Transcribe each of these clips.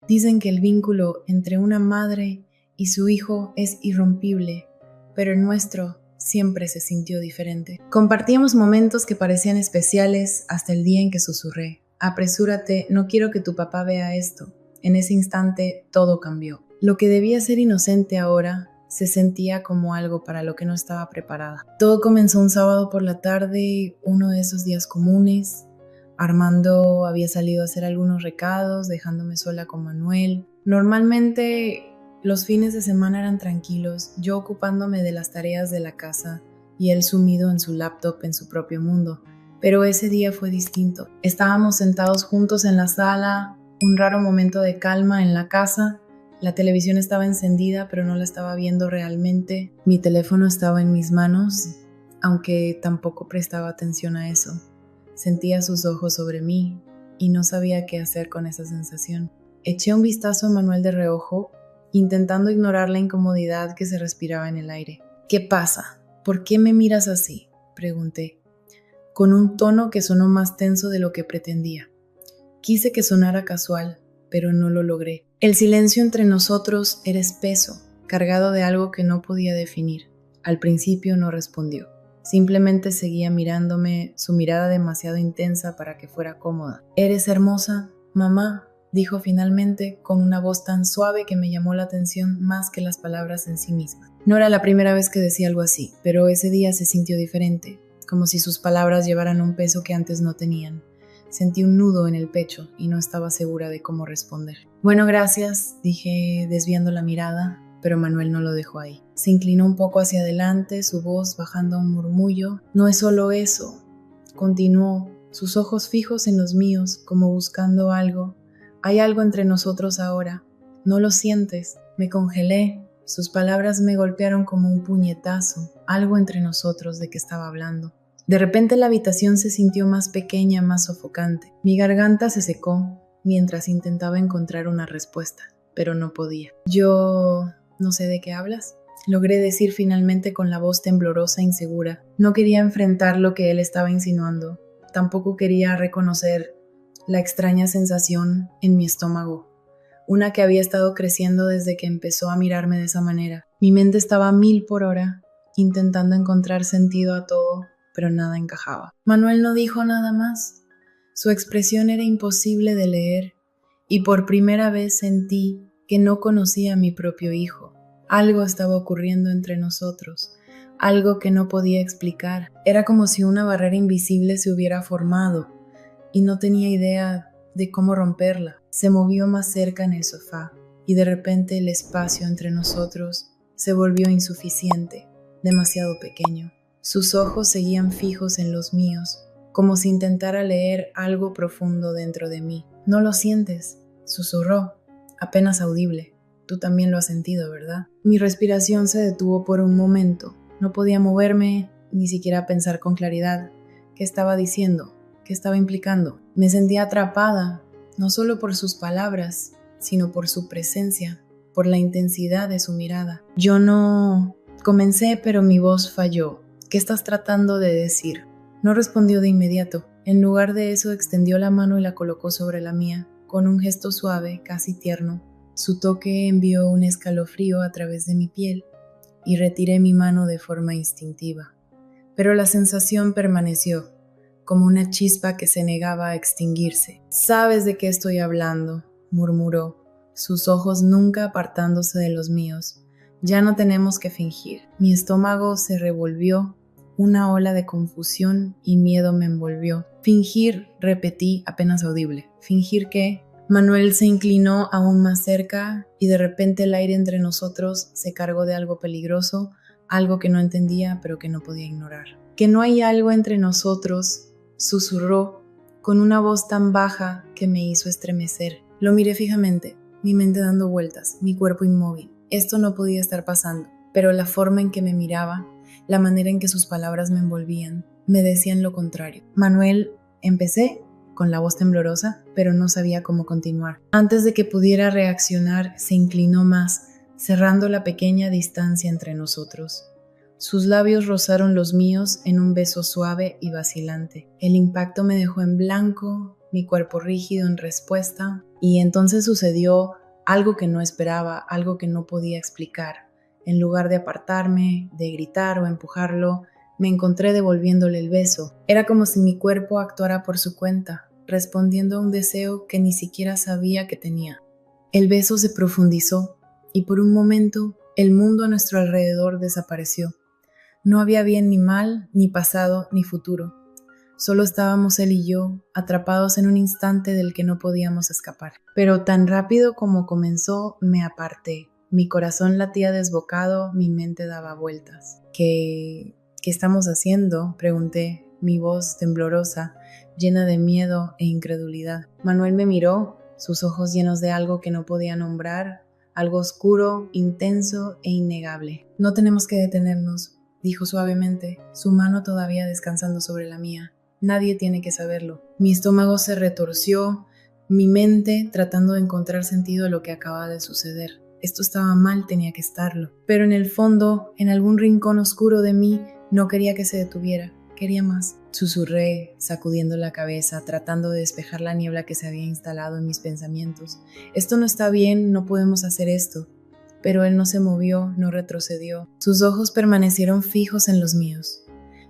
Dicen que el vínculo entre una madre y su hijo es irrompible, pero el nuestro siempre se sintió diferente. Compartíamos momentos que parecían especiales hasta el día en que susurré: apresúrate, no quiero que tu papá vea esto. En ese instante todo cambió. Lo que debía ser inocente ahora se sentía como algo para lo que no estaba preparada. Todo comenzó un sábado por la tarde, uno de esos días comunes. Armando había salido a hacer algunos recados, dejándome sola con Manuel. Normalmente los fines de semana eran tranquilos, yo ocupándome de las tareas de la casa y él sumido en su laptop en su propio mundo. Pero ese día fue distinto. Estábamos sentados juntos en la sala, un raro momento de calma en la casa. La televisión estaba encendida, pero no la estaba viendo realmente. Mi teléfono estaba en mis manos, aunque tampoco prestaba atención a eso. Sentía sus ojos sobre mí y no sabía qué hacer con esa sensación. Eché un vistazo a Manuel de reojo, intentando ignorar la incomodidad que se respiraba en el aire. ¿Qué pasa? ¿Por qué me miras así?, pregunté, con un tono que sonó más tenso de lo que pretendía. Quise que sonara casual, pero no lo logré. El silencio entre nosotros era espeso, cargado de algo que no podía definir. Al principio no respondió. Simplemente seguía mirándome, su mirada demasiado intensa para que fuera cómoda. «¿Eres hermosa, mamá?», dijo finalmente con una voz tan suave que me llamó la atención más que las palabras en sí mismas. No era la primera vez que decía algo así, pero ese día se sintió diferente, como si sus palabras llevaran un peso que antes no tenían. Sentí un nudo en el pecho y no estaba segura de cómo responder. «Bueno, gracias», dije desviando la mirada, pero Manuel no lo dejó ahí. Se inclinó un poco hacia adelante, su voz bajando a un murmullo. «No es solo eso», continuó, sus ojos fijos en los míos, como buscando algo. «Hay algo entre nosotros ahora. ¿No lo sientes?». Me congelé. Sus palabras me golpearon como un puñetazo. Algo entre nosotros, ¿de qué estaba hablando? De repente la habitación se sintió más pequeña, más sofocante. Mi garganta se secó mientras intentaba encontrar una respuesta, pero no podía. «Yo no sé de qué hablas», logré decir finalmente con la voz temblorosa e insegura. No quería enfrentar lo que él estaba insinuando. Tampoco quería reconocer la extraña sensación en mi estómago, una que había estado creciendo desde que empezó a mirarme de esa manera. Mi mente estaba a 1000 por hora, intentando encontrar sentido a todo, pero nada encajaba. Manuel no dijo nada más. Su expresión era imposible de leer, y por primera vez sentí que no conocía a mi propio hijo. Algo estaba ocurriendo entre nosotros, algo que no podía explicar. Era como si una barrera invisible se hubiera formado, y no tenía idea de cómo romperla. Se movió más cerca en el sofá, y de repente el espacio entre nosotros se volvió insuficiente, demasiado pequeño. Sus ojos seguían fijos en los míos, como si intentara leer algo profundo dentro de mí. «¿No lo sientes?», susurró, apenas audible. «Tú también lo has sentido, ¿verdad?». Mi respiración se detuvo por un momento. No podía moverme, ni siquiera pensar con claridad. ¿Qué estaba diciendo? ¿Qué estaba implicando? Me sentía atrapada, no solo por sus palabras, sino por su presencia, por la intensidad de su mirada. «Yo no...», comencé, pero mi voz falló. «¿Qué estás tratando de decir?». No respondió de inmediato. En lugar de eso, extendió la mano y la colocó sobre la mía, con un gesto suave, casi tierno. Su toque envió un escalofrío a través de mi piel y retiré mi mano de forma instintiva. Pero la sensación permaneció, como una chispa que se negaba a extinguirse. «¿Sabes de qué estoy hablando?», murmuró, sus ojos nunca apartándose de los míos. «Ya no tenemos que fingir». Mi estómago se revolvió, una ola de confusión y miedo me envolvió. «Fingir», repetí apenas audible. «¿Fingir qué?». Manuel se inclinó aún más cerca y de repente el aire entre nosotros se cargó de algo peligroso, algo que no entendía pero que no podía ignorar. «Que no hay algo entre nosotros», susurró con una voz tan baja que me hizo estremecer. Lo miré fijamente, mi mente dando vueltas, mi cuerpo inmóvil. Esto no podía estar pasando, pero la forma en que me miraba, la manera en que sus palabras me envolvían, me decían lo contrario. «Manuel», empecé con la voz temblorosa, pero no sabía cómo continuar. Antes de que pudiera reaccionar, se inclinó más, cerrando la pequeña distancia entre nosotros. Sus labios rozaron los míos en un beso suave y vacilante. El impacto me dejó en blanco mi cuerpo rígido en respuesta, y entonces sucedió algo que no esperaba, algo que no podía explicar. En lugar de apartarme, de gritar o empujarlo, me encontré devolviéndole el beso. Era como si mi cuerpo actuara por su cuenta, respondiendo a un deseo que ni siquiera sabía que tenía. El beso se profundizó y por un momento el mundo a nuestro alrededor desapareció. No había bien ni mal, ni pasado, ni futuro. Solo estábamos él y yo, atrapados en un instante del que no podíamos escapar. Pero tan rápido como comenzó, me aparté. Mi corazón latía desbocado, mi mente daba vueltas. ¿Qué estamos haciendo?, pregunté, mi voz temblorosa, llena de miedo e incredulidad. Manuel me miró, sus ojos llenos de algo que no podía nombrar, algo oscuro, intenso e innegable. No tenemos que detenernos, dijo suavemente, su mano todavía descansando sobre la mía. Nadie tiene que saberlo. Mi estómago se retorció, mi mente tratando de encontrar sentido a lo que acababa de suceder. Esto estaba mal, tenía que estarlo. Pero en el fondo, en algún rincón oscuro de mí, no quería que se detuviera. Quería más. Susurré, sacudiendo la cabeza, tratando de despejar la niebla que se había instalado en mis pensamientos. Esto no está bien, no podemos hacer esto. Pero él no se movió, no retrocedió. Sus ojos permanecieron fijos en los míos,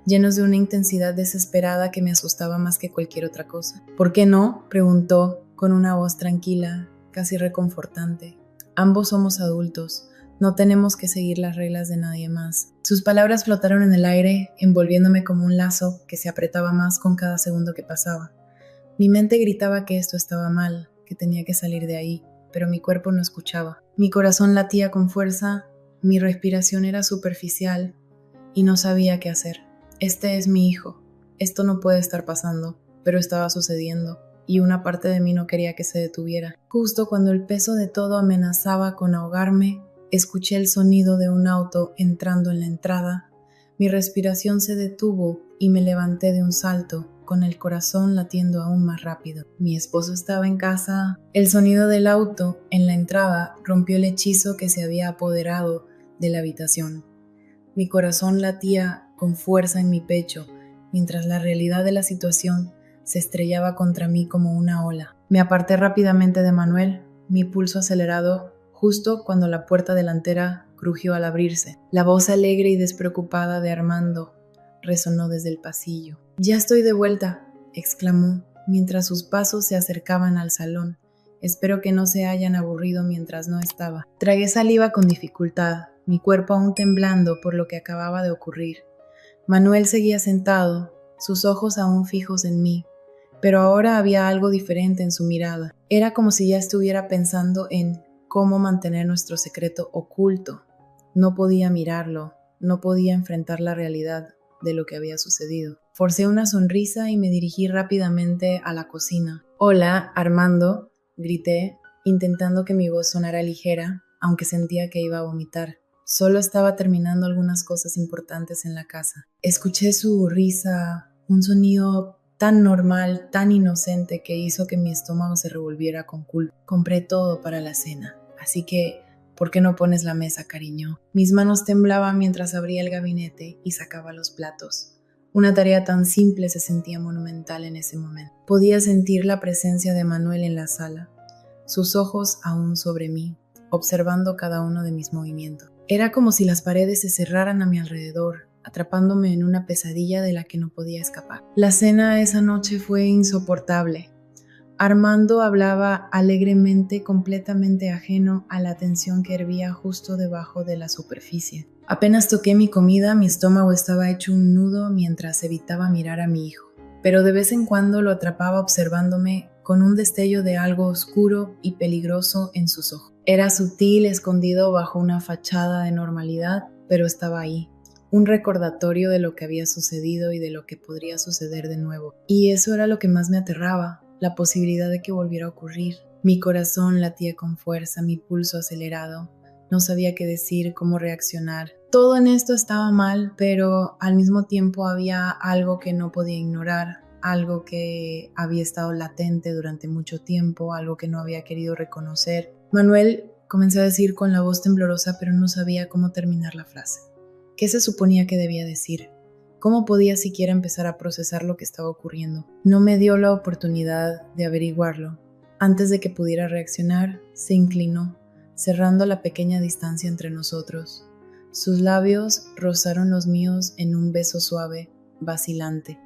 llenos de una intensidad desesperada que me asustaba más que cualquier otra cosa. ¿Por qué no?, preguntó, con una voz tranquila, casi reconfortante. Ambos somos adultos, no tenemos que seguir las reglas de nadie más. Sus palabras flotaron en el aire, envolviéndome como un lazo que se apretaba más con cada segundo que pasaba. Mi mente gritaba que esto estaba mal, que tenía que salir de ahí, pero mi cuerpo no escuchaba. Mi corazón latía con fuerza, mi respiración era superficial y no sabía qué hacer. Este es mi hijo, esto no puede estar pasando, pero estaba sucediendo. Y una parte de mí no quería que se detuviera. Justo cuando el peso de todo amenazaba con ahogarme, escuché el sonido de un auto entrando en la entrada. Mi respiración se detuvo y me levanté de un salto, con el corazón latiendo aún más rápido. Mi esposo estaba en casa. El sonido del auto en la entrada rompió el hechizo que se había apoderado de la habitación. Mi corazón latía con fuerza en mi pecho, mientras la realidad de la situación se estrellaba contra mí como una ola. Me aparté rápidamente de Manuel, mi pulso acelerado, justo cuando la puerta delantera crujió al abrirse. La voz alegre y despreocupada de Armando resonó desde el pasillo. «Ya estoy de vuelta», exclamó, mientras sus pasos se acercaban al salón. «Espero que no se hayan aburrido mientras no estaba». Tragué saliva con dificultad, mi cuerpo aún temblando por lo que acababa de ocurrir. Manuel seguía sentado, sus ojos aún fijos en mí, pero ahora había algo diferente en su mirada. Era como si ya estuviera pensando en cómo mantener nuestro secreto oculto. No podía mirarlo, no podía enfrentar la realidad de lo que había sucedido. Forcé una sonrisa y me dirigí rápidamente a la cocina. «Hola, Armando», grité, intentando que mi voz sonara ligera, aunque sentía que iba a vomitar. Solo estaba terminando algunas cosas importantes en la casa. Escuché su risa, un sonido tan normal, tan inocente que hizo que mi estómago se revolviera con culpa. «Compré todo para la cena, así que, ¿por qué no pones la mesa, cariño?». Mis manos temblaban mientras abría el gabinete y sacaba los platos. Una tarea tan simple se sentía monumental en ese momento. Podía sentir la presencia de Manuel en la sala, sus ojos aún sobre mí, observando cada uno de mis movimientos. Era como si las paredes se cerraran a mi alrededor, atrapándome en una pesadilla de la que no podía escapar. La cena esa noche fue insoportable. Armando hablaba alegremente, completamente ajeno a la tensión que hervía justo debajo de la superficie. Apenas toqué mi comida, mi estómago estaba hecho un nudo mientras evitaba mirar a mi hijo, pero de vez en cuando lo atrapaba observándome con un destello de algo oscuro y peligroso en sus ojos. Era sutil, escondido bajo una fachada de normalidad, pero estaba ahí. Un recordatorio de lo que había sucedido y de lo que podría suceder de nuevo. Y eso era lo que más me aterraba, la posibilidad de que volviera a ocurrir. Mi corazón latía con fuerza, mi pulso acelerado. No sabía qué decir, cómo reaccionar. Todo en esto estaba mal, pero al mismo tiempo había algo que no podía ignorar, algo que había estado latente durante mucho tiempo, algo que no había querido reconocer. «Manuel», comencé a decir con la voz temblorosa, pero no sabía cómo terminar la frase. ¿Qué se suponía que debía decir? ¿Cómo podía siquiera empezar a procesar lo que estaba ocurriendo? No me dio la oportunidad de averiguarlo. Antes de que pudiera reaccionar, se inclinó, cerrando la pequeña distancia entre nosotros. Sus labios rozaron los míos en un beso suave, vacilante.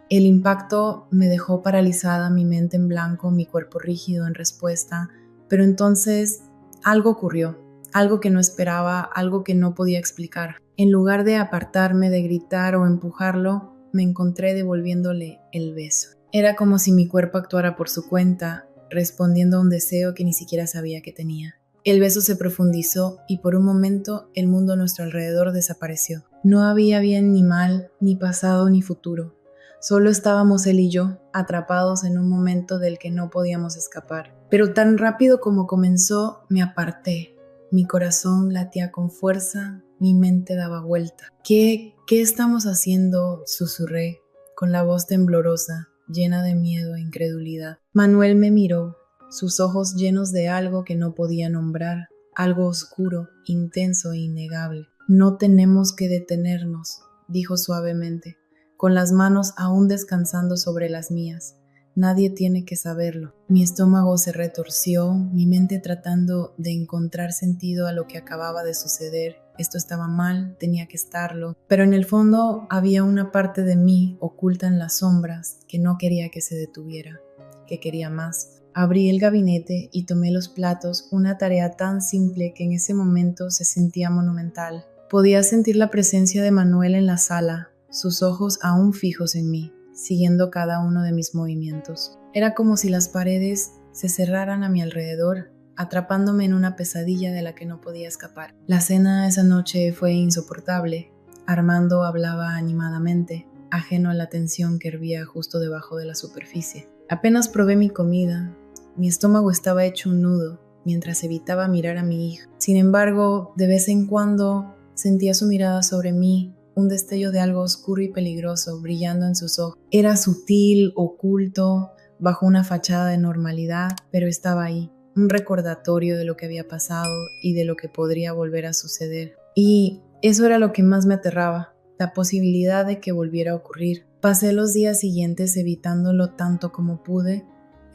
El impacto me dejó paralizada, mi mente en blanco, mi cuerpo rígido en respuesta, pero entonces algo ocurrió, algo que no esperaba, algo que no podía explicar. En lugar de apartarme, de gritar o empujarlo, me encontré devolviéndole el beso. Era como si mi cuerpo actuara por su cuenta, respondiendo a un deseo que ni siquiera sabía que tenía. El beso se profundizó y por un momento el mundo a nuestro alrededor desapareció. No había bien ni mal, ni pasado ni futuro. Solo estábamos él y yo, atrapados en un momento del que no podíamos escapar. Pero tan rápido como comenzó, me aparté. Mi corazón latía con fuerza, mi mente daba vuelta. ¿Qué estamos haciendo?, susurré, con la voz temblorosa, llena de miedo e incredulidad. Manuel me miró, sus ojos llenos de algo que no podía nombrar, algo oscuro, intenso e innegable. No tenemos que detenernos, dijo suavemente, con las manos aún descansando sobre las mías. Nadie tiene que saberlo. Mi estómago se retorció, mi mente tratando de encontrar sentido a lo que acababa de suceder. Esto estaba mal, tenía que estarlo, pero en el fondo había una parte de mí oculta en las sombras que no quería que se detuviera, que quería más. Abrí el gabinete y tomé los platos, una tarea tan simple que en ese momento se sentía monumental. Podía sentir la presencia de Manuel en la sala, sus ojos aún fijos en mí, siguiendo cada uno de mis movimientos. Era como si las paredes se cerraran a mi alrededor, atrapándome en una pesadilla de la que no podía escapar. La cena esa noche fue insoportable. Armando hablaba animadamente, ajeno a la tensión que hervía justo debajo de la superficie. Apenas probé mi comida, mi estómago estaba hecho un nudo, mientras evitaba mirar a mi hija. Sin embargo, de vez en cuando sentía su mirada sobre mí, un destello de algo oscuro y peligroso brillando en sus ojos. Era sutil, oculto, bajo una fachada de normalidad, pero estaba ahí, un recordatorio de lo que había pasado y de lo que podría volver a suceder. Y eso era lo que más me aterraba, la posibilidad de que volviera a ocurrir. Pasé los días siguientes evitándolo tanto como pude,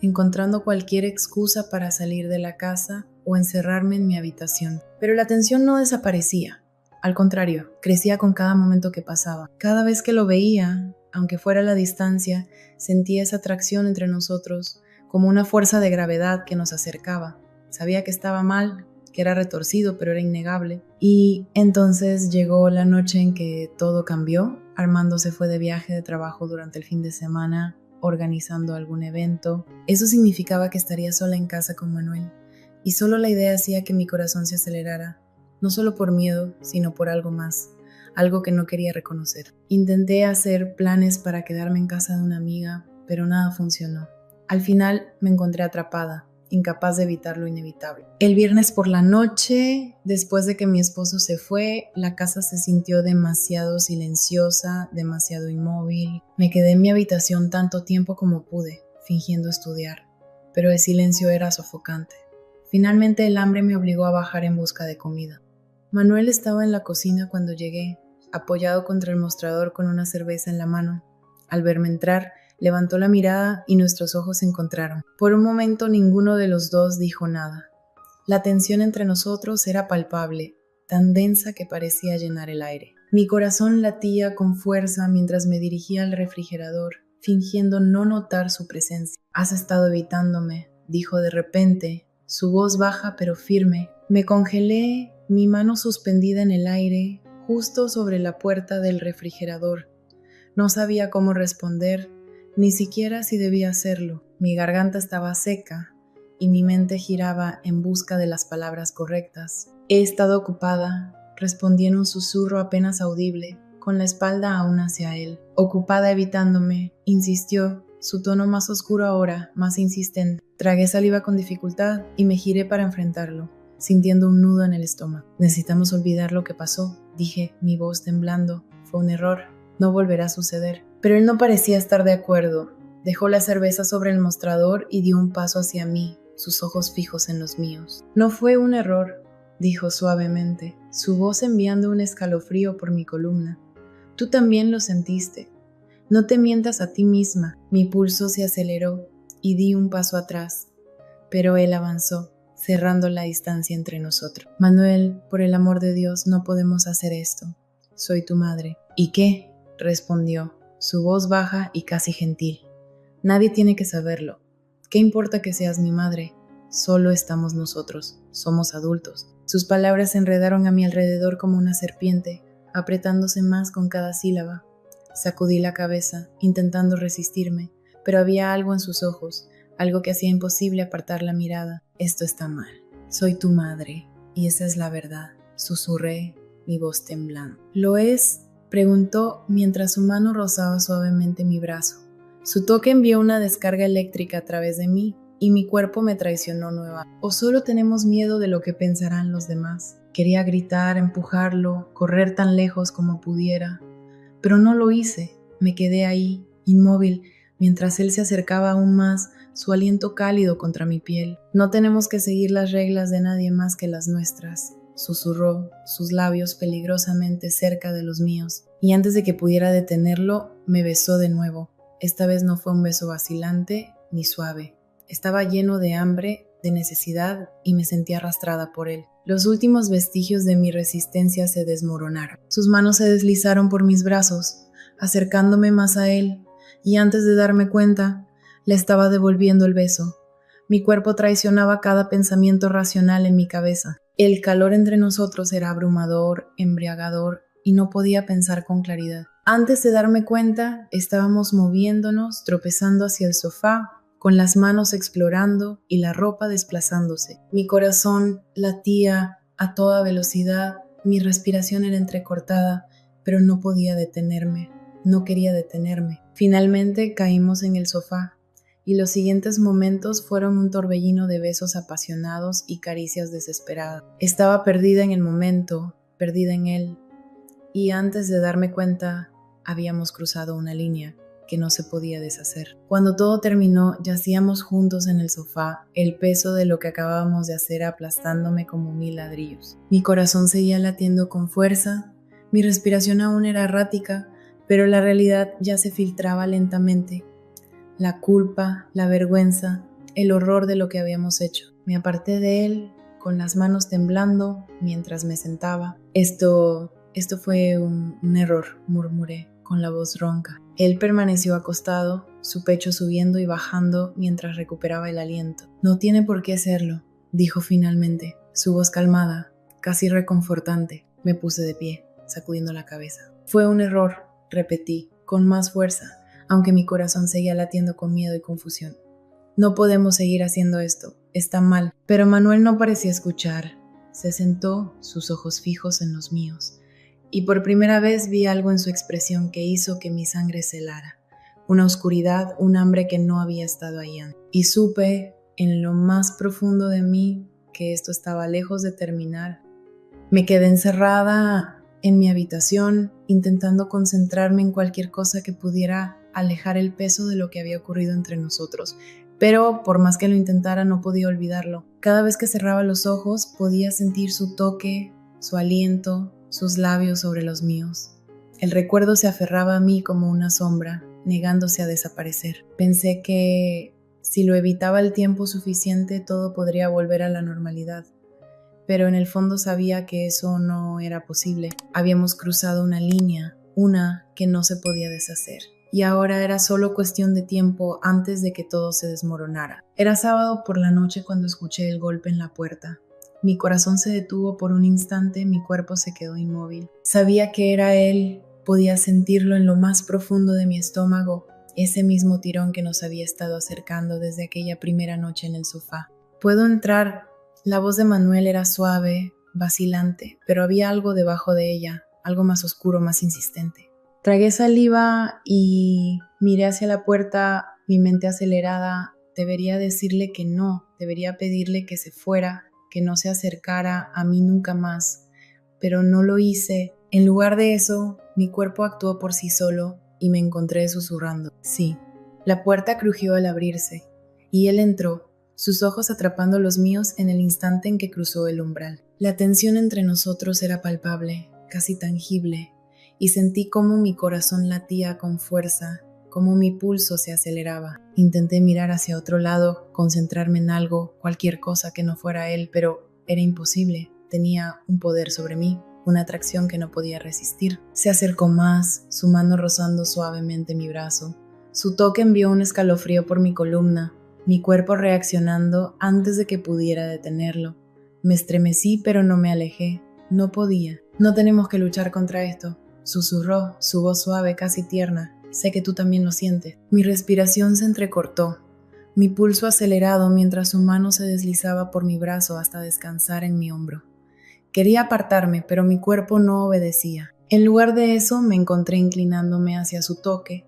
encontrando cualquier excusa para salir de la casa o encerrarme en mi habitación. Pero la tensión no desaparecía. Al contrario, crecía con cada momento que pasaba. Cada vez que lo veía, aunque fuera a la distancia, sentía esa atracción entre nosotros, como una fuerza de gravedad que nos acercaba. Sabía que estaba mal, que era retorcido, pero era innegable. Y entonces llegó la noche en que todo cambió. Armando se fue de viaje de trabajo durante el fin de semana, organizando algún evento. Eso significaba que estaría sola en casa con Manuel. Y solo la idea hacía que mi corazón se acelerara. No solo por miedo, sino por algo más, algo que no quería reconocer. Intenté hacer planes para quedarme en casa de una amiga, pero nada funcionó. Al final me encontré atrapada, incapaz de evitar lo inevitable. El viernes por la noche, después de que mi esposo se fue, la casa se sintió demasiado silenciosa, demasiado inmóvil. Me quedé en mi habitación tanto tiempo como pude, fingiendo estudiar, pero el silencio era sofocante. Finalmente el hambre me obligó a bajar en busca de comida. Manuel estaba en la cocina cuando llegué, apoyado contra el mostrador con una cerveza en la mano. Al verme entrar, levantó la mirada y nuestros ojos se encontraron. Por un momento ninguno de los dos dijo nada. La tensión entre nosotros era palpable, tan densa que parecía llenar el aire. Mi corazón latía con fuerza mientras me dirigía al refrigerador, fingiendo no notar su presencia. «Has estado evitándome», dijo de repente, su voz baja pero firme. Me congelé, mi mano suspendida en el aire, justo sobre la puerta del refrigerador. No sabía cómo responder, ni siquiera si debía hacerlo. Mi garganta estaba seca y mi mente giraba en busca de las palabras correctas. «He estado ocupada», respondí en un susurro apenas audible, con la espalda aún hacia él. «Ocupada evitándome», insistió, su tono más oscuro ahora, más insistente. Tragué saliva con dificultad y me giré para enfrentarlo, sintiendo un nudo en el estómago. «Necesitamos olvidar lo que pasó», dije, mi voz temblando. «Fue un error, no volverá a suceder». Pero él no parecía estar de acuerdo. Dejó la cerveza sobre el mostrador y dio un paso hacia mí, sus ojos fijos en los míos. «No fue un error», dijo suavemente, su voz enviando un escalofrío por mi columna. Tú también lo sentiste. No te mientas a ti misma. Mi pulso se aceleró y di un paso atrás, pero él avanzó, cerrando la distancia entre nosotros. Manuel, por el amor de Dios, no podemos hacer esto. Soy tu madre. ¿Y qué? Respondió, su voz baja y casi gentil. Nadie tiene que saberlo. ¿Qué importa que seas mi madre? Solo estamos nosotros. Somos adultos. Sus palabras se enredaron a mi alrededor como una serpiente, apretándose más con cada sílaba. Sacudí la cabeza, intentando resistirme, pero había algo en sus ojos, algo que hacía imposible apartar la mirada. Esto está mal. Soy tu madre, y esa es la verdad, susurré, mi voz temblando. ¿Lo es? Preguntó mientras su mano rozaba suavemente mi brazo. Su toque envió una descarga eléctrica a través de mí, y mi cuerpo me traicionó nuevamente. ¿O solo tenemos miedo de lo que pensarán los demás? Quería gritar, empujarlo, correr tan lejos como pudiera, pero no lo hice. Me quedé ahí, inmóvil, mientras él se acercaba aún más, su aliento cálido contra mi piel. No tenemos que seguir las reglas de nadie más que las nuestras, susurró, sus labios peligrosamente cerca de los míos, y antes de que pudiera detenerlo, me besó de nuevo. Esta vez no fue un beso vacilante ni suave. Estaba lleno de hambre, de necesidad, y me sentí arrastrada por él. Los últimos vestigios de mi resistencia se desmoronaron. Sus manos se deslizaron por mis brazos, acercándome más a él, y antes de darme cuenta, le estaba devolviendo el beso. Mi cuerpo traicionaba cada pensamiento racional en mi cabeza. El calor entre nosotros era abrumador, embriagador, y no podía pensar con claridad. Antes de darme cuenta, estábamos moviéndonos, tropezando hacia el sofá, con las manos explorando y la ropa desplazándose. Mi corazón latía a toda velocidad, mi respiración era entrecortada, pero no podía detenerme, no quería detenerme. Finalmente caímos en el sofá, y los siguientes momentos fueron un torbellino de besos apasionados y caricias desesperadas. Estaba perdida en el momento, perdida en él, y antes de darme cuenta, habíamos cruzado una línea que no se podía deshacer. Cuando todo terminó, yacíamos juntos en el sofá, el peso de lo que acabábamos de hacer aplastándome como 1000 ladrillos. Mi corazón seguía latiendo con fuerza, mi respiración aún era errática, pero la realidad ya se filtraba lentamente. La culpa, la vergüenza, el horror de lo que habíamos hecho. Me aparté de él, con las manos temblando, mientras me sentaba. Esto fue un error, murmuré, con la voz ronca. Él permaneció acostado, su pecho subiendo y bajando mientras recuperaba el aliento. No tiene por qué hacerlo, dijo finalmente, su voz calmada, casi reconfortante. Me puse de pie, sacudiendo la cabeza. Fue un error, repetí, con más fuerza, aunque mi corazón seguía latiendo con miedo y confusión. No podemos seguir haciendo esto, está mal. Pero Manuel no parecía escuchar. Se sentó, sus ojos fijos en los míos, y por primera vez vi algo en su expresión que hizo que mi sangre se helara. Una oscuridad, un hambre que no había estado ahí antes. Y supe, en lo más profundo de mí, que esto estaba lejos de terminar. Me quedé encerrada en mi habitación, intentando concentrarme en cualquier cosa que pudiera alejar el peso de lo que había ocurrido entre nosotros. Pero por más que lo intentara, no podía olvidarlo. Cada vez que cerraba los ojos, podía sentir su toque, su aliento, sus labios sobre los míos. El recuerdo se aferraba a mí como una sombra, negándose a desaparecer. Pensé que si lo evitaba el tiempo suficiente, todo podría volver a la normalidad. Pero en el fondo sabía que eso no era posible. Habíamos cruzado una línea, una que no se podía deshacer. Y ahora era solo cuestión de tiempo antes de que todo se desmoronara. Era sábado por la noche cuando escuché el golpe en la puerta. Mi corazón se detuvo por un instante, mi cuerpo se quedó inmóvil. Sabía que era él, podía sentirlo en lo más profundo de mi estómago, ese mismo tirón que nos había estado acercando desde aquella primera noche en el sofá. ¿Puedo entrar? La voz de Manuel era suave, vacilante, pero había algo debajo de ella, algo más oscuro, más insistente. Tragué saliva y miré hacia la puerta, mi mente acelerada. Debería decirle que no, debería pedirle que se fuera, que no se acercara a mí nunca más, pero no lo hice. En lugar de eso, mi cuerpo actuó por sí solo y me encontré susurrando. Sí, la puerta crujió al abrirse y él entró, sus ojos atrapando los míos en el instante en que cruzó el umbral. La tensión entre nosotros era palpable, casi tangible, y sentí cómo mi corazón latía con fuerza, cómo mi pulso se aceleraba. Intenté mirar hacia otro lado, concentrarme en algo, cualquier cosa que no fuera él, pero era imposible. Tenía un poder sobre mí, una atracción que no podía resistir. Se acercó más, su mano rozando suavemente mi brazo. Su toque envió un escalofrío por mi columna, mi cuerpo reaccionando antes de que pudiera detenerlo. Me estremecí, pero no me alejé. No podía. No tenemos que luchar contra esto, susurró, su voz suave, casi tierna. Sé que tú también lo sientes. Mi respiración se entrecortó, mi pulso acelerado mientras su mano se deslizaba por mi brazo hasta descansar en mi hombro. Quería apartarme, pero mi cuerpo no obedecía. En lugar de eso, me encontré inclinándome hacia su toque,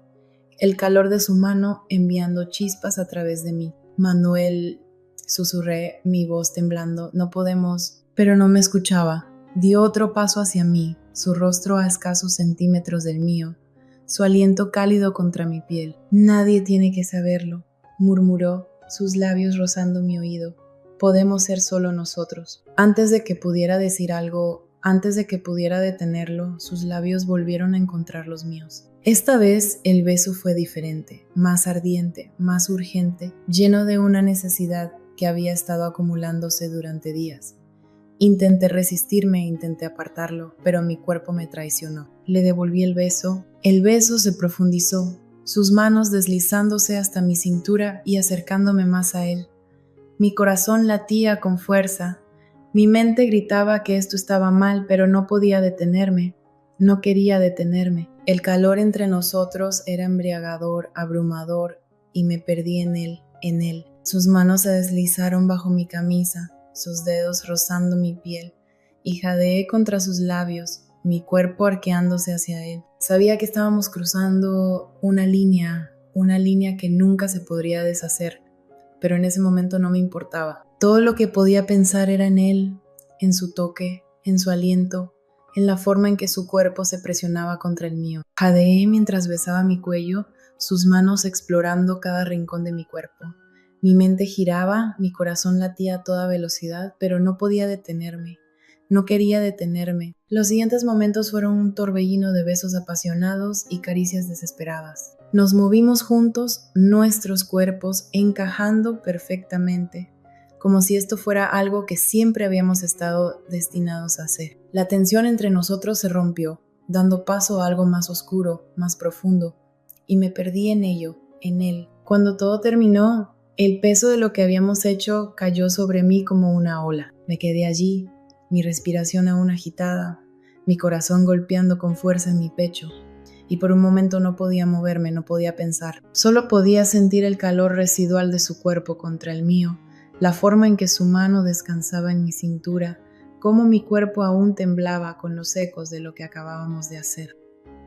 el calor de su mano enviando chispas a través de mí. Manuel, susurré, mi voz temblando, no podemos... Pero no me escuchaba. Dio otro paso hacia mí, su rostro a escasos centímetros del mío, su aliento cálido contra mi piel. Nadie tiene que saberlo, murmuró, sus labios rozando mi oído. Podemos ser solo nosotros. Antes de que pudiera decir algo, antes de que pudiera detenerlo, sus labios volvieron a encontrar los míos. Esta vez el beso fue diferente, más ardiente, más urgente, lleno de una necesidad que había estado acumulándose durante días. Intenté resistirme, intenté apartarlo, pero mi cuerpo me traicionó. Le devolví el beso se profundizó, sus manos deslizándose hasta mi cintura y acercándome más a él. Mi corazón latía con fuerza, mi mente gritaba que esto estaba mal, pero no podía detenerme, no quería detenerme. El calor entre nosotros era embriagador, abrumador, y me perdí en él. Sus manos se deslizaron bajo mi camisa, sus dedos rozando mi piel, y jadeé contra sus labios, mi cuerpo arqueándose hacia él. Sabía que estábamos cruzando una línea que nunca se podría deshacer, pero en ese momento no me importaba. Todo lo que podía pensar era en él, en su toque, en su aliento, en la forma en que su cuerpo se presionaba contra el mío. Jadeé mientras besaba mi cuello, sus manos explorando cada rincón de mi cuerpo. Mi mente giraba, mi corazón latía a toda velocidad, pero no podía detenerme. No quería detenerme. Los siguientes momentos fueron un torbellino de besos apasionados y caricias desesperadas. Nos movimos juntos, nuestros cuerpos encajando perfectamente, como si esto fuera algo que siempre habíamos estado destinados a hacer. La tensión entre nosotros se rompió, dando paso a algo más oscuro, más profundo, y me perdí en ello, en él. Cuando todo terminó, el peso de lo que habíamos hecho cayó sobre mí como una ola. Me quedé allí, mi respiración aún agitada, mi corazón golpeando con fuerza en mi pecho, y por un momento no podía moverme, no podía pensar. Solo podía sentir el calor residual de su cuerpo contra el mío, la forma en que su mano descansaba en mi cintura, cómo mi cuerpo aún temblaba con los ecos de lo que acabábamos de hacer.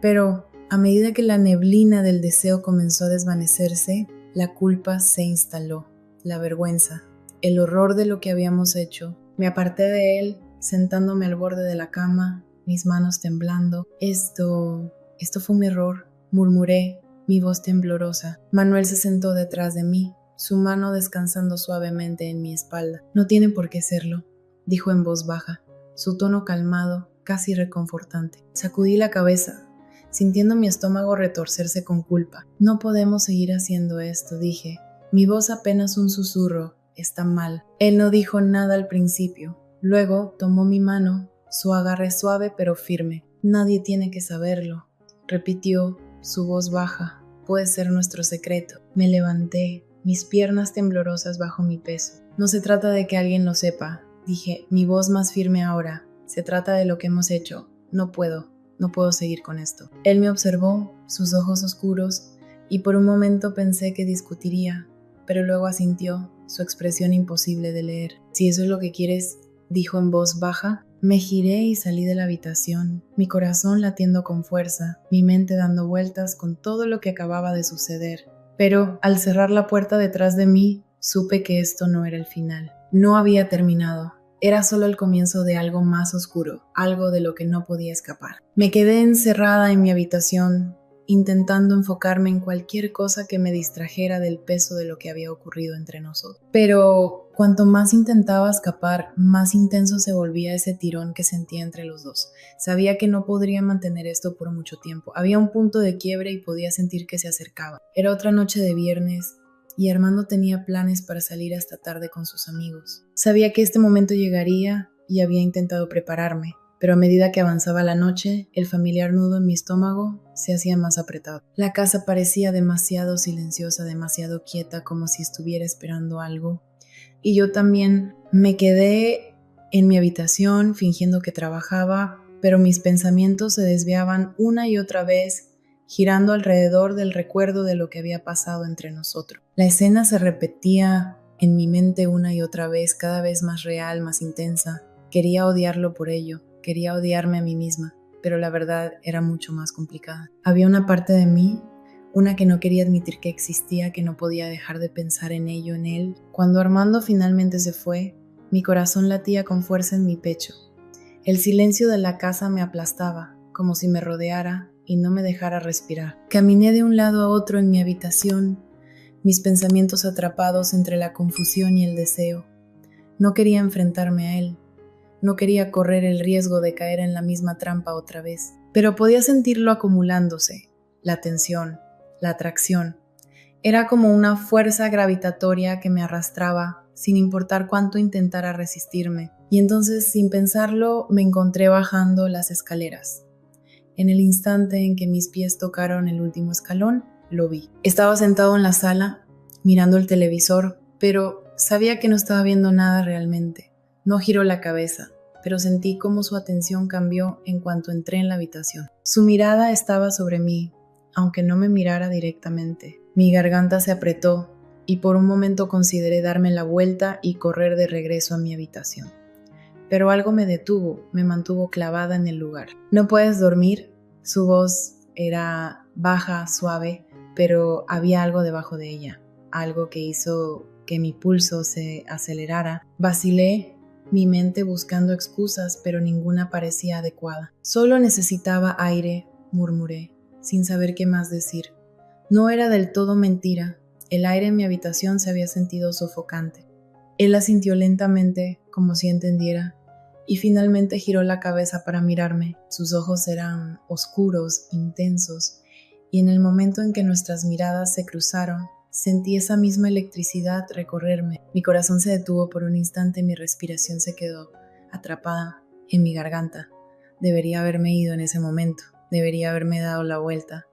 Pero, a medida que la neblina del deseo comenzó a desvanecerse, la culpa se instaló, la vergüenza, el horror de lo que habíamos hecho. Me aparté de él, sentándome al borde de la cama, mis manos temblando. Esto fue un error, murmuré, mi voz temblorosa. Manuel se sentó detrás de mí, su mano descansando suavemente en mi espalda. No tiene por qué serlo, dijo en voz baja, su tono calmado, casi reconfortante. Sacudí la cabeza, sintiendo mi estómago retorcerse con culpa. No podemos seguir haciendo esto, dije. Mi voz apenas un susurro. Está mal. Él no dijo nada al principio. Luego tomó mi mano, su agarre suave pero firme. Nadie tiene que saberlo, repitió, su voz baja. Puede ser nuestro secreto. Me levanté, mis piernas temblorosas bajo mi peso. No se trata de que alguien lo sepa, dije, mi voz más firme ahora. Se trata de lo que hemos hecho. No puedo seguir con esto. Él me observó, sus ojos oscuros, y por un momento pensé que discutiría, pero luego asintió, su expresión imposible de leer. Si eso es lo que quieres, dijo en voz baja. Me giré y salí de la habitación, mi corazón latiendo con fuerza, mi mente dando vueltas con todo lo que acababa de suceder. Pero al cerrar la puerta detrás de mí, supe que esto no era el final. No había terminado. Era solo el comienzo de algo más oscuro, algo de lo que no podía escapar. Me quedé encerrada en mi habitación, intentando enfocarme en cualquier cosa que me distrajera del peso de lo que había ocurrido entre nosotros. Pero cuanto más intentaba escapar, más intenso se volvía ese tirón que sentía entre los dos. Sabía que no podría mantener esto por mucho tiempo. Había un punto de quiebre y podía sentir que se acercaba. Era otra noche de viernes y Armando tenía planes para salir hasta tarde con sus amigos. Sabía que este momento llegaría y había intentado prepararme, pero a medida que avanzaba la noche, el familiar nudo en mi estómago se hacía más apretado. La casa parecía demasiado silenciosa, demasiado quieta, como si estuviera esperando algo. Y yo también me quedé en mi habitación fingiendo que trabajaba, pero mis pensamientos se desviaban una y otra vez, girando alrededor del recuerdo de lo que había pasado entre nosotros. La escena se repetía en mi mente una y otra vez, cada vez más real, más intensa. Quería odiarlo por ello, quería odiarme a mí misma, pero la verdad era mucho más complicada. Había una parte de mí, una que no quería admitir que existía, que no podía dejar de pensar en ello, en él. Cuando Armando finalmente se fue, mi corazón latía con fuerza en mi pecho. El silencio de la casa me aplastaba, como si me rodeara y no me dejara respirar. Caminé de un lado a otro en mi habitación, mis pensamientos atrapados entre la confusión y el deseo. No quería enfrentarme a él. No quería correr el riesgo de caer en la misma trampa otra vez, pero podía sentirlo acumulándose, la tensión, la atracción. Era como una fuerza gravitatoria que me arrastraba, sin importar cuánto intentara resistirme. Y entonces, sin pensarlo, me encontré bajando las escaleras. En el instante en que mis pies tocaron el último escalón, lo vi. Estaba sentado en la sala, mirando el televisor, pero sabía que no estaba viendo nada realmente. No giró la cabeza, pero sentí cómo su atención cambió en cuanto entré en la habitación. Su mirada estaba sobre mí, aunque no me mirara directamente. Mi garganta se apretó y por un momento consideré darme la vuelta y correr de regreso a mi habitación. Pero algo me detuvo, me mantuvo clavada en el lugar. ¿No puedes dormir? Su voz era baja, suave, pero había algo debajo de ella, algo que hizo que mi pulso se acelerara. Vacilé, mi mente buscando excusas, pero ninguna parecía adecuada. Solo necesitaba aire, murmuré, sin saber qué más decir. No era del todo mentira. El aire en mi habitación se había sentido sofocante. Él asintió lentamente, como si entendiera, y finalmente giró la cabeza para mirarme. Sus ojos eran oscuros, intensos, y en el momento en que nuestras miradas se cruzaron, sentí esa misma electricidad recorrerme. Mi corazón se detuvo por un instante y mi respiración se quedó atrapada en mi garganta. Debería haberme ido en ese momento, debería haberme dado la vuelta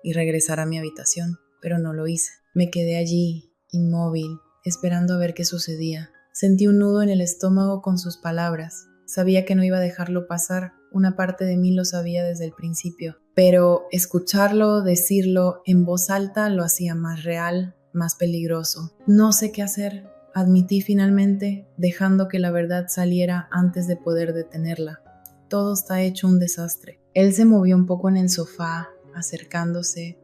y regresar a mi habitación, pero no lo hice. Me quedé allí, inmóvil, esperando a ver qué sucedía. Sentí un nudo en el estómago con sus palabras. Sabía que no iba a dejarlo pasar, una parte de mí lo sabía desde el principio, pero escucharlo, decirlo en voz alta lo hacía más real, más peligroso. No sé qué hacer, admití finalmente, dejando que la verdad saliera antes de poder detenerla. Todo está hecho un desastre. Él se movió un poco en el sofá, acercándose,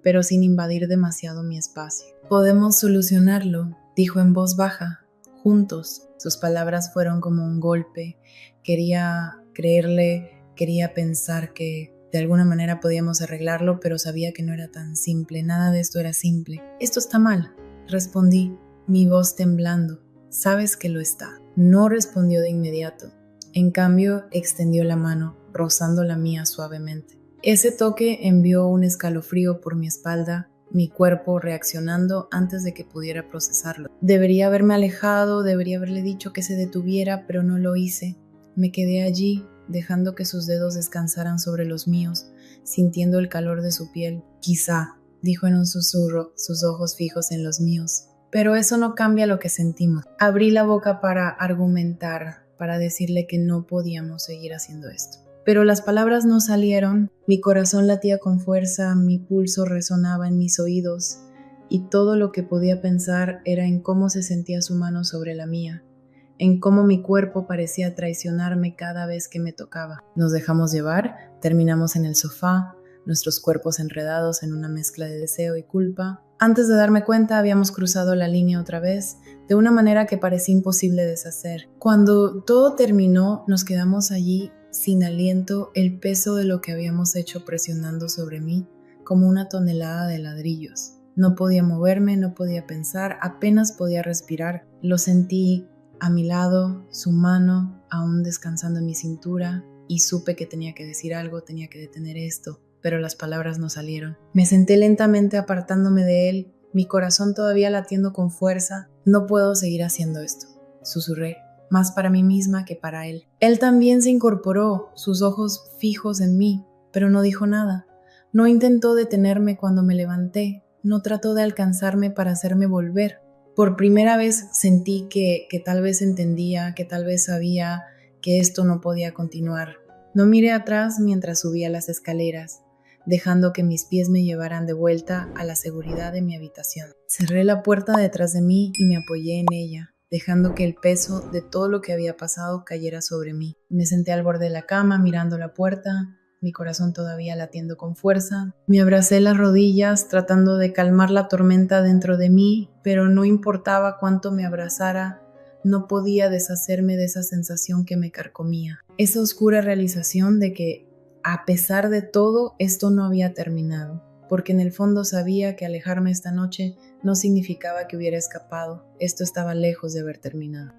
pero sin invadir demasiado mi espacio. Podemos solucionarlo, dijo en voz baja, juntos. Sus palabras fueron como un golpe. Quería creerle, quería pensar que de alguna manera podíamos arreglarlo, pero sabía que no era tan simple. Nada de esto era simple. Esto está mal, respondí, mi voz temblando. Sabes que lo está. No respondió de inmediato. En cambio, extendió la mano, rozando la mía suavemente. Ese toque envió un escalofrío por mi espalda, mi cuerpo reaccionando antes de que pudiera procesarlo. Debería haberme alejado, debería haberle dicho que se detuviera, pero no lo hice. Me quedé allí, dejando que sus dedos descansaran sobre los míos, sintiendo el calor de su piel. Quizá, dijo en un susurro, sus ojos fijos en los míos. Pero eso no cambia lo que sentimos. Abrí la boca para argumentar, para decirle que no podíamos seguir haciendo esto. Pero las palabras no salieron, mi corazón latía con fuerza, mi pulso resonaba en mis oídos, y todo lo que podía pensar era en cómo se sentía su mano sobre la mía, en cómo mi cuerpo parecía traicionarme cada vez que me tocaba. Nos dejamos llevar, terminamos en el sofá, nuestros cuerpos enredados en una mezcla de deseo y culpa. Antes de darme cuenta, habíamos cruzado la línea otra vez, de una manera que parecía imposible deshacer. Cuando todo terminó, nos quedamos allí sin aliento, el peso de lo que habíamos hecho presionando sobre mí, como una tonelada de ladrillos. No podía moverme, no podía pensar, apenas podía respirar. Lo sentí a mi lado, su mano aún descansando en mi cintura, y supe que tenía que decir algo, tenía que detener esto, pero las palabras no salieron. Me senté lentamente apartándome de él, mi corazón todavía latiendo con fuerza. No puedo seguir haciendo esto, susurré, más para mí misma que para él. Él también se incorporó, sus ojos fijos en mí, pero no dijo nada. No intentó detenerme cuando me levanté, no trató de alcanzarme para hacerme volver. Por primera vez sentí que tal vez entendía, que tal vez sabía que esto no podía continuar. No miré atrás mientras subía las escaleras, dejando que mis pies me llevaran de vuelta a la seguridad de mi habitación. Cerré la puerta detrás de mí y me apoyé en ella, dejando que el peso de todo lo que había pasado cayera sobre mí. Me senté al borde de la cama mirando la puerta, mi corazón todavía latiendo con fuerza. Me abracé las rodillas tratando de calmar la tormenta dentro de mí, pero no importaba cuánto me abrazara, no podía deshacerme de esa sensación que me carcomía. Esa oscura realización de que, a pesar de todo, esto no había terminado, porque en el fondo sabía que alejarme esta noche no significaba que hubiera escapado. Esto estaba lejos de haber terminado.